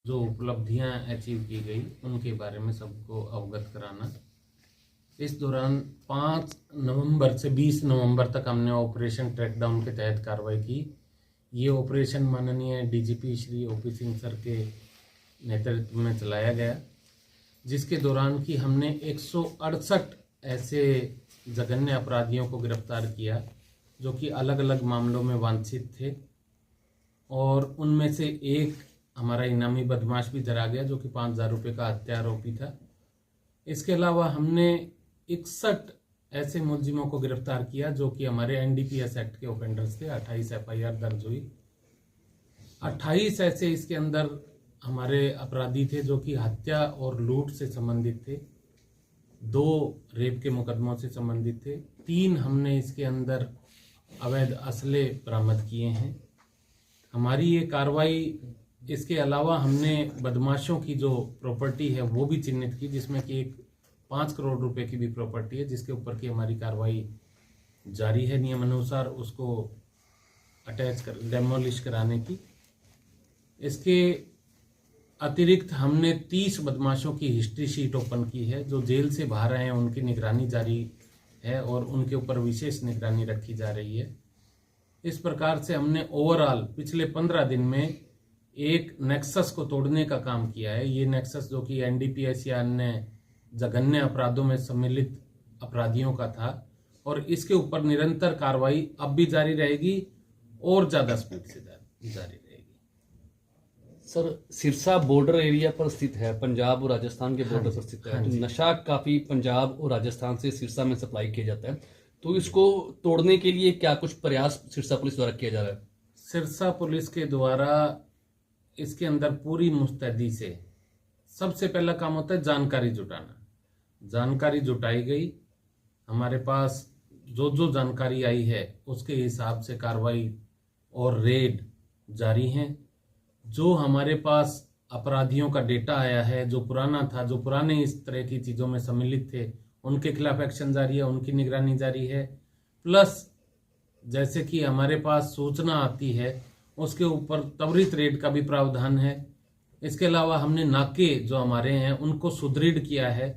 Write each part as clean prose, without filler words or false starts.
जो उपलब्धियां अचीव की गई उनके बारे में सबको अवगत कराना। इस दौरान 5 नवंबर से 20 नवंबर तक हमने ऑपरेशन ट्रैकडाउन के तहत कार्रवाई की। ये ऑपरेशन माननीय DGP Shri OP Singh sir के नेतृत्व में चलाया गया, जिसके दौरान कि हमने 168 ऐसे जघन्य अपराधियों को गिरफ्तार किया जो कि अलग अलग मामलों में वांछित थे, और उनमें से एक हमारा इनामी बदमाश भी धरा गया जो कि 5,000 रुपये का हत्या आरोपी था। इसके अलावा हमने 61 ऐसे मुलजिमों को गिरफ्तार किया जो कि हमारे एनडीपीएस एक्ट के ऑफेंडर्स थे। 28 एफआईआर दर्ज हुई। 28 ऐसे इसके अंदर हमारे अपराधी थे जो कि हत्या और लूट से संबंधित थे, 2 रेप के मुकदमों से संबंधित थे, 3 हमने इसके अंदर अवैध असले बरामद किए हैं। हमारी ये कार्रवाई, इसके अलावा हमने बदमाशों की जो प्रॉपर्टी है वो भी चिन्हित की, जिसमें कि एक 5 करोड़ रुपए की भी प्रॉपर्टी है, जिसके ऊपर की हमारी कार्रवाई जारी है नियमानुसार उसको डेमोलिश कराने की। इसके अतिरिक्त हमने 30 बदमाशों की हिस्ट्री शीट ओपन की है जो जेल से बाहर आए हैं, उनकी निगरानी जारी है और उनके ऊपर विशेष निगरानी रखी जा रही है। इस प्रकार से हमने ओवरऑल पिछले 15 दिन में एक नेक्सस को तोड़ने का काम किया है। ये नेक्सस जो कि एनडीपीएस या अन्य जघन्य अपराधों में सम्मिलित अपराधियों का था, और इसके ऊपर निरंतर कार्रवाई अब भी जारी रहेगी और ज्यादा स्पीड से जारी रहेगी। सर, सिरसा बॉर्डर एरिया पर स्थित है, पंजाब और राजस्थान के बॉर्डर पर स्थित है। तो नशा काफी पंजाब और राजस्थान से सिरसा में सप्लाई किया जाता है, तो इसको तोड़ने के लिए क्या कुछ प्रयास सिरसा पुलिस द्वारा किया जा रहा है? सिरसा पुलिस के द्वारा इसके अंदर पूरी मुस्तैदी से सबसे पहला काम होता है जानकारी जुटाना। जानकारी जुटाई गई, हमारे पास जो जो जानकारी आई है उसके हिसाब से कार्रवाई और रेड जारी हैं। जो हमारे पास अपराधियों का डेटा आया है, जो पुराना था, जो पुराने इस तरह की चीज़ों में सम्मिलित थे, उनके खिलाफ एक्शन जारी है, उनकी निगरानी जारी है। प्लस जैसे कि हमारे पास सूचना आती है उसके ऊपर त्वरित रेड का भी प्रावधान है। इसके अलावा हमने नाके जो हमारे हैं उनको सुदृढ़ किया है।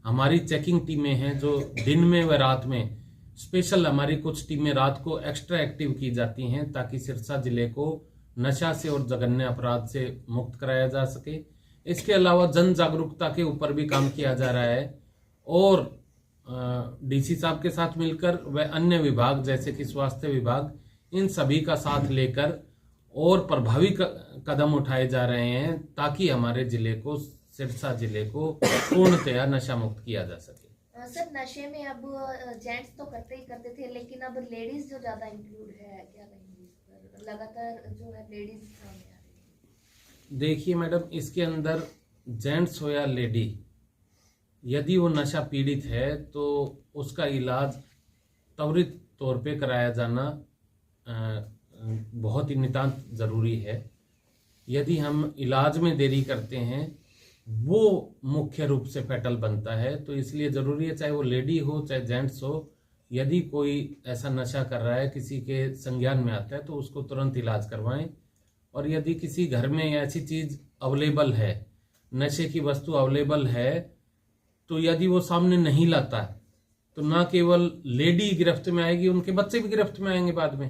हमारी चेकिंग टीमें हैं जो दिन में व रात में, स्पेशल हमारी कुछ टीमें रात को एक्स्ट्रा एक्टिव की जाती हैं ताकि सिरसा जिले को नशा से और जघन्य अपराध से मुक्त कराया जा सके। इसके अलावा जन जागरूकता के ऊपर भी काम किया जा रहा है, और डीसी साहब के साथ मिलकर व अन्य विभाग जैसे कि स्वास्थ्य विभाग, इन सभी का साथ लेकर और प्रभावी कदम उठाए जा रहे हैं ताकि हमारे जिले को, सिरसा जिले को पूर्णतया नशा मुक्त किया जा सके। सर, नशे में अब जेंट्स तो करते ही करते थे, लेकिन अब लेडीज जो ज्यादा इंक्लूड है, क्या कहेंगे इस पर? लगातार जो है लेडीज सामने आ रही है। देखिए मैडम, इसके अंदर जेंट्स हो या लेडी, यदि वो नशा पीड़ित है तो उसका इलाज त्वरित तौर पे कराया जाना बहुत ही नितांत जरूरी है। यदि हम इलाज में देरी करते हैं वो मुख्य रूप से फैटल बनता है, तो इसलिए जरूरी है, चाहे वो लेडी हो चाहे जेंट्स हो, यदि कोई ऐसा नशा कर रहा है, किसी के संज्ञान में आता है, तो उसको तुरंत इलाज करवाएं। और यदि किसी घर में ऐसी चीज अवेलेबल है, नशे की वस्तु अवेलेबल है, तो यदि वो सामने नहीं लाता तो ना केवल लेडी गिरफ्त में आएगी, उनके बच्चे भी गिरफ्त में आएंगे बाद में।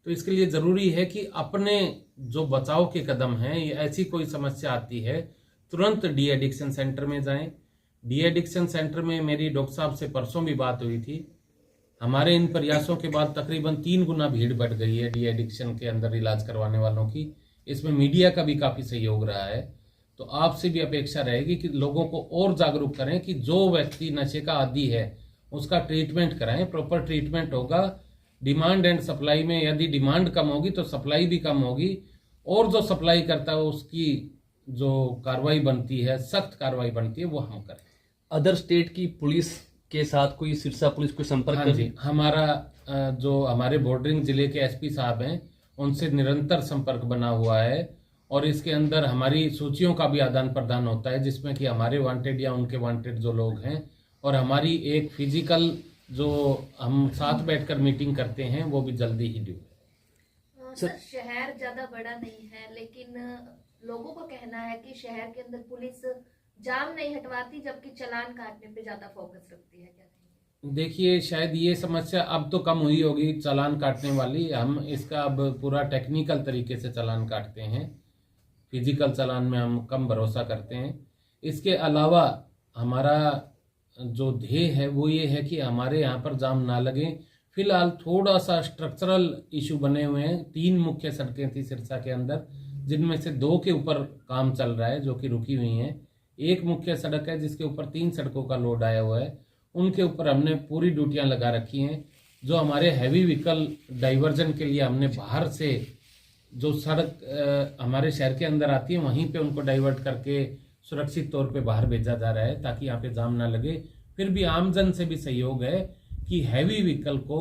तो इसके लिए जरूरी है कि अपने जो बचाव के कदम हैं, या ऐसी कोई समस्या आती है, तुरंत डी एडिक्शन सेंटर में जाएं। डी एडिक्शन सेंटर में मेरी डॉक्टर साहब से परसों भी बात हुई थी। हमारे इन प्रयासों के बाद तकरीबन 3 गुना भीड़ बढ़ गई है डी एडिक्शन के अंदर इलाज करवाने वालों की। इसमें मीडिया का भी काफी सहयोग रहा है। तो आपसे भी अपेक्षा रहेगी कि लोगों को और जागरूक करें कि जो व्यक्ति नशे का आदी है उसका ट्रीटमेंट कराएं, प्रॉपर ट्रीटमेंट होगा। डिमांड एंड सप्लाई में यदि डिमांड कम होगी तो सप्लाई भी कम होगी, और जो सप्लाई करता है उसकी जो कार्रवाई बनती है, सख्त कार्रवाई बनती है, वो हम करें। अदर स्टेट की पुलिस के साथ कोई सिरसा पुलिस को संपर्क? हाँ जी, हमारा जो हमारे बॉर्डरिंग जिले के एसपी साहब हैं उनसे निरंतर संपर्क बना हुआ है, और इसके अंदर हमारी सूचियों का भी आदान प्रदान होता है, जिसमें कि हमारे वांटेड या उनके वांटेड जो लोग हैं, और हमारी एक फिजिकल जो हम साथ बैठकर मीटिंग करते हैं वो भी जल्दी ही ड्यू है। सर, शहर ज्यादा बड़ा नहीं है, लेकिन लोगों का कहना है कि शहर के अंदर पुलिस जाम नहीं हटवाती जबकि चालान काटने पे ज्यादा फोकस रखती है, क्या कहेंगे? देखिए, शायद ये समस्या अब तो कम हुई होगी चालान काटने वाली। हम इसका अब पूरा टेक्निकल तरीके से चालान काटते हैं, फिजिकल चालान में हम कम भरोसा करते हैं। इसके अलावा हमारा जो ध्येय है वो ये है कि हमारे यहाँ पर जाम ना लगे। फिलहाल थोड़ा सा स्ट्रक्चरल इशू बने हुए हैं। 3 मुख्य सड़कें थी सिरसा के अंदर, जिनमें से 2 के ऊपर काम चल रहा है जो कि रुकी हुई हैं। एक मुख्य सड़क है जिसके ऊपर 3 सड़कों का लोड आया हुआ है, उनके ऊपर हमने पूरी ड्यूटियां लगा रखी हैं। जो हमारे हैवी व्हीकल डाइवर्जन के लिए हमने बाहर से जो सड़क हमारे शहर के अंदर आती है वहीं पे उनको डाइवर्ट करके सुरक्षित तौर पे बाहर भेजा जा रहा है ताकि यहाँ पे जाम ना लगे। फिर भी आमजन से भी सहयोग है कि हैवी व्हीकल को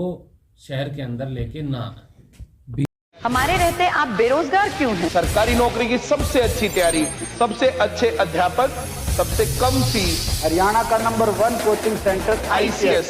शहर के अंदर लेके ना आए। हमारे रहते आप बेरोजगार क्यों हैं? सरकारी नौकरी की सबसे अच्छी तैयारी, सबसे अच्छे अध्यापक, सबसे कम फीस, हरियाणा का नंबर 1 कोचिंग सेंटर ICS